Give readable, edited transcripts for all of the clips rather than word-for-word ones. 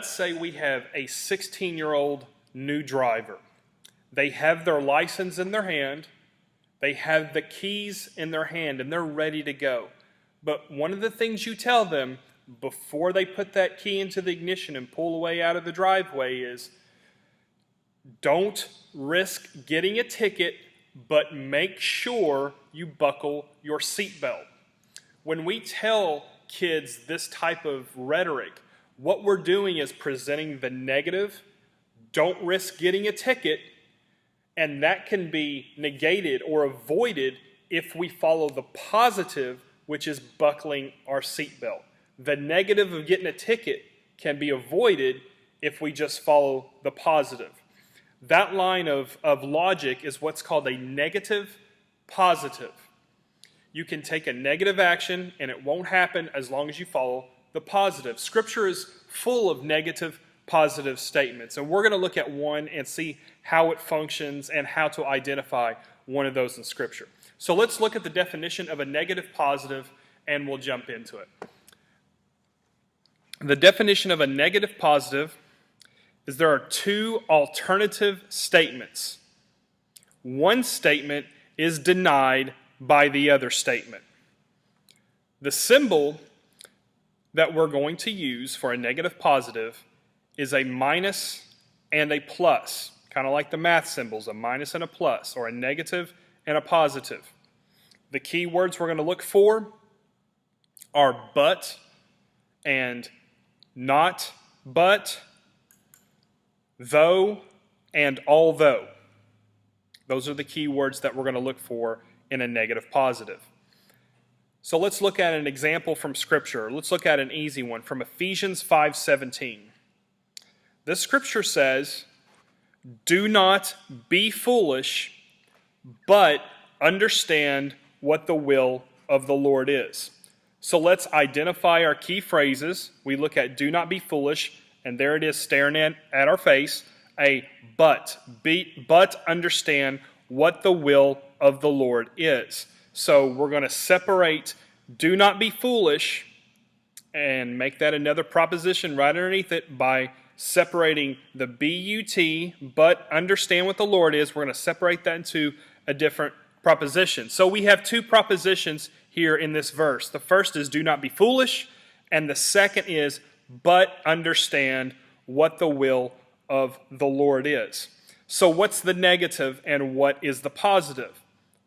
let's say we have a 16-year-old new driver. They have their license in their hand, they have the keys in their hand, and they're ready to go. But one of the things you tell them before they put that key into the ignition and pull away out of the driveway is, don't risk getting a ticket, but make sure you buckle your seatbelt. When we tell kids this type of rhetoric, what we're doing is presenting the negative, don't risk getting a ticket, and that can be negated or avoided if we follow the positive, which is buckling our seatbelt. The negative of getting a ticket can be avoided if we just follow the positive. That line of logic is what's called a negative positive. You can take a negative action and it won't happen as long as you follow the positive. Scripture is full of negative positive statements, and we're going to look at one and see how it functions and how to identify one of those in Scripture. So let's look at the definition of a negative positive and we'll jump into it. The definition of a negative positive is there are two alternative statements. One statement is denied by the other statement. The symbol that we're going to use for a negative positive is a minus and a plus, kind of like the math symbols, a minus and a plus, or a negative and a positive. The key words we're going to look for are but and not but, though and although. Those are the key words that we're going to look for in a negative positive. So let's look at an example from Scripture. Let's look at an easy one from Ephesians 5:17. This Scripture says, "Do not be foolish, but understand what the will of the Lord is." So let's identify our key phrases. We look at "do not be foolish," and there it is staring at our face, a but understand what the will of the Lord is. So we're going to separate "do not be foolish" and make that another proposition right underneath it by separating the B-U-T, but understand what the Lord is. We're going to separate that into a different proposition. So we have two propositions here in this verse. The first is "do not be foolish," and the second is "but understand what the will of the Lord is." So what's the negative and what is the positive?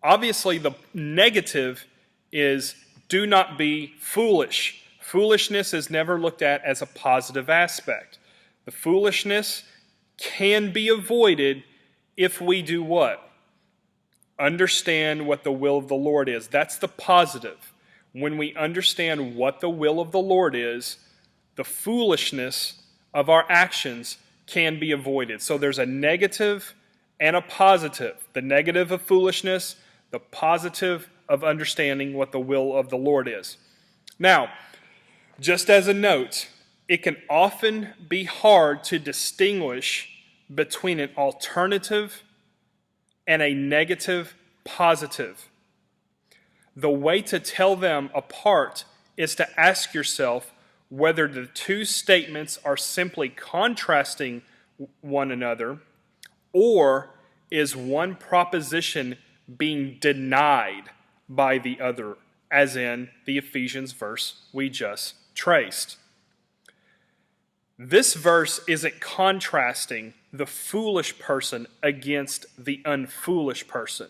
Obviously, the negative is "do not be foolish." Foolishness is never looked at as a positive aspect. The foolishness can be avoided if we do what? Understand what the will of the Lord is. That's the positive. When we understand what the will of the Lord is, the foolishness of our actions can be avoided. So there's a negative and a positive. The negative of foolishness, the positive of understanding what the will of the Lord is. Now, just as a note, it can often be hard to distinguish between an alternative and a negative positive. The way to tell them apart is to ask yourself whether the two statements are simply contrasting one another, or is one proposition being denied by the other, as in the Ephesians verse we just traced. This verse isn't contrasting the foolish person against the unfoolish person.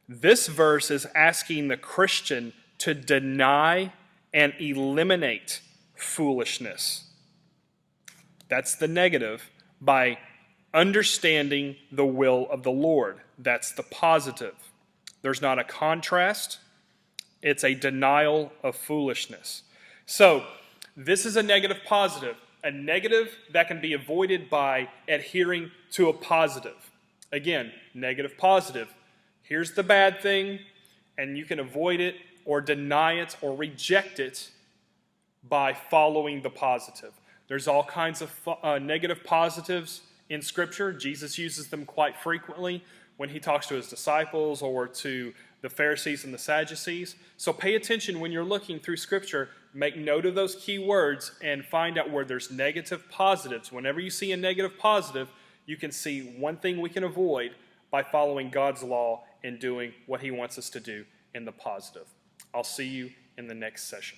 This verse is asking the Christian to deny and eliminate foolishness. That's the negative, by understanding the will of the Lord. That's the positive. There's not a contrast. It's a denial of foolishness. So, this is a negative positive. A negative that can be avoided by adhering to a positive. Again, negative positive. Here's the bad thing, and you can avoid it or deny it or reject it by following the positive. There's all kinds of negative positives in Scripture. Jesus uses them quite frequently when he talks to his disciples or to the Pharisees and the Sadducees. So pay attention when you're looking through Scripture make note of those key words and find out where there's negative positives. Whenever you see a negative positive, you can see one thing we can avoid by following God's law and doing what he wants us to do in the positive. I'll see you in the next session.